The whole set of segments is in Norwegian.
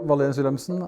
Wallenius Wilhelmsen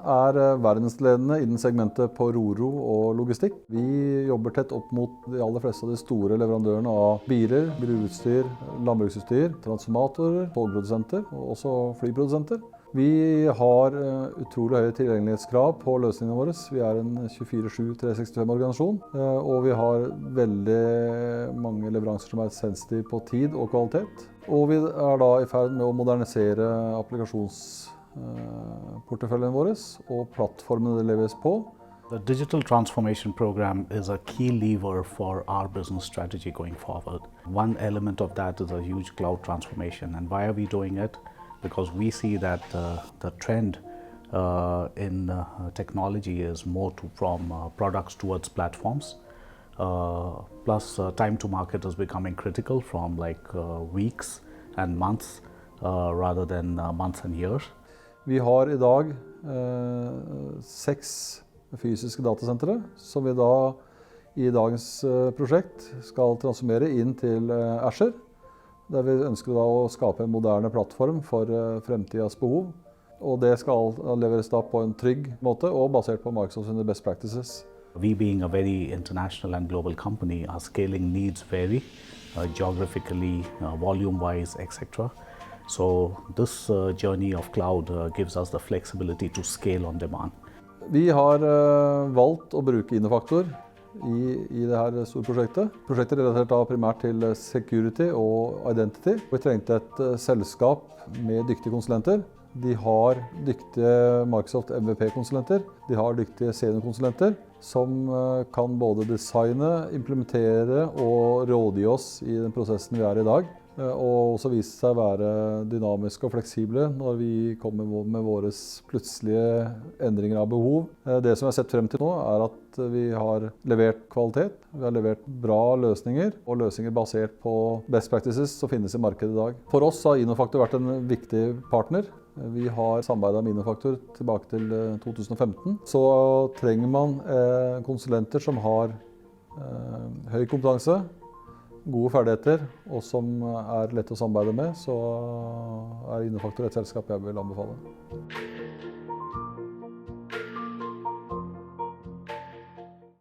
verdensledende innen segmentet på roro og logistikk. Vi jobber tett opp mot de aller fleste av de store leverandørene av biler, gruveutstyr, landbruksutstyr, transformatorer, togprodusenter og også flyprodusenter. Vi har utrolig høye tilgjengelighetskrav på løsningene våre. Vi en 24/7-365-organisasjon, og vi har veldig mange leveranser som sensitive på tid og kvalitet. Og vi da I ferd med å modernisere applikasjonsporteføljen vår og plattformene det leveres på. The digital transformation program is a key lever for our business strategy going forward. One element of that is a huge cloud transformation. And why are we doing it? Because we see that the trend in technology is more from products towards platforms. Plus time to market is becoming critical from weeks and months rather than months and years. Vi har I dag 6 fysiske datasentre som vi da I dagens prosjekt skal transformere inn til Azure, der vi ønsker da å skape en moderne plattform for fremtidens behov. Og det skal leveres da på en trygg måte og basert på Microsoft's best practices. We being a very international and global company, our scaling needs vary geographically, volume-wise, etc. So this journey of cloud gives us the flexibility to scale on demand. Vi har valgt å bruke Innofactor I det her store prosjektet. Prosjektet relatert da primært til security og identity. Vi trengte et selskap med dyktige konsulenter. De har dyktige Microsoft MVP-konsulenter. De har dyktige seniorkonsulenter som kan både designe, implementere og rådgi oss I den prosessen vi I dag. Og også vise seg å være dynamiske og fleksible når vi kommer med våre plutselige endringer av behov. Det som jeg har sett frem til nå at vi har levert kvalitet, vi har levert bra løsninger og løsninger basert på best practices som finnes I markedet I dag. For oss har Innofactor vært en viktig partner. Vi har samarbeidet med Innofactor tilbake til 2015. Så trenger man konsulenter som har høy kompetanse, gode ferdigheter og som lett å samarbeide med, så Innofactor et selskap jeg vil anbefale.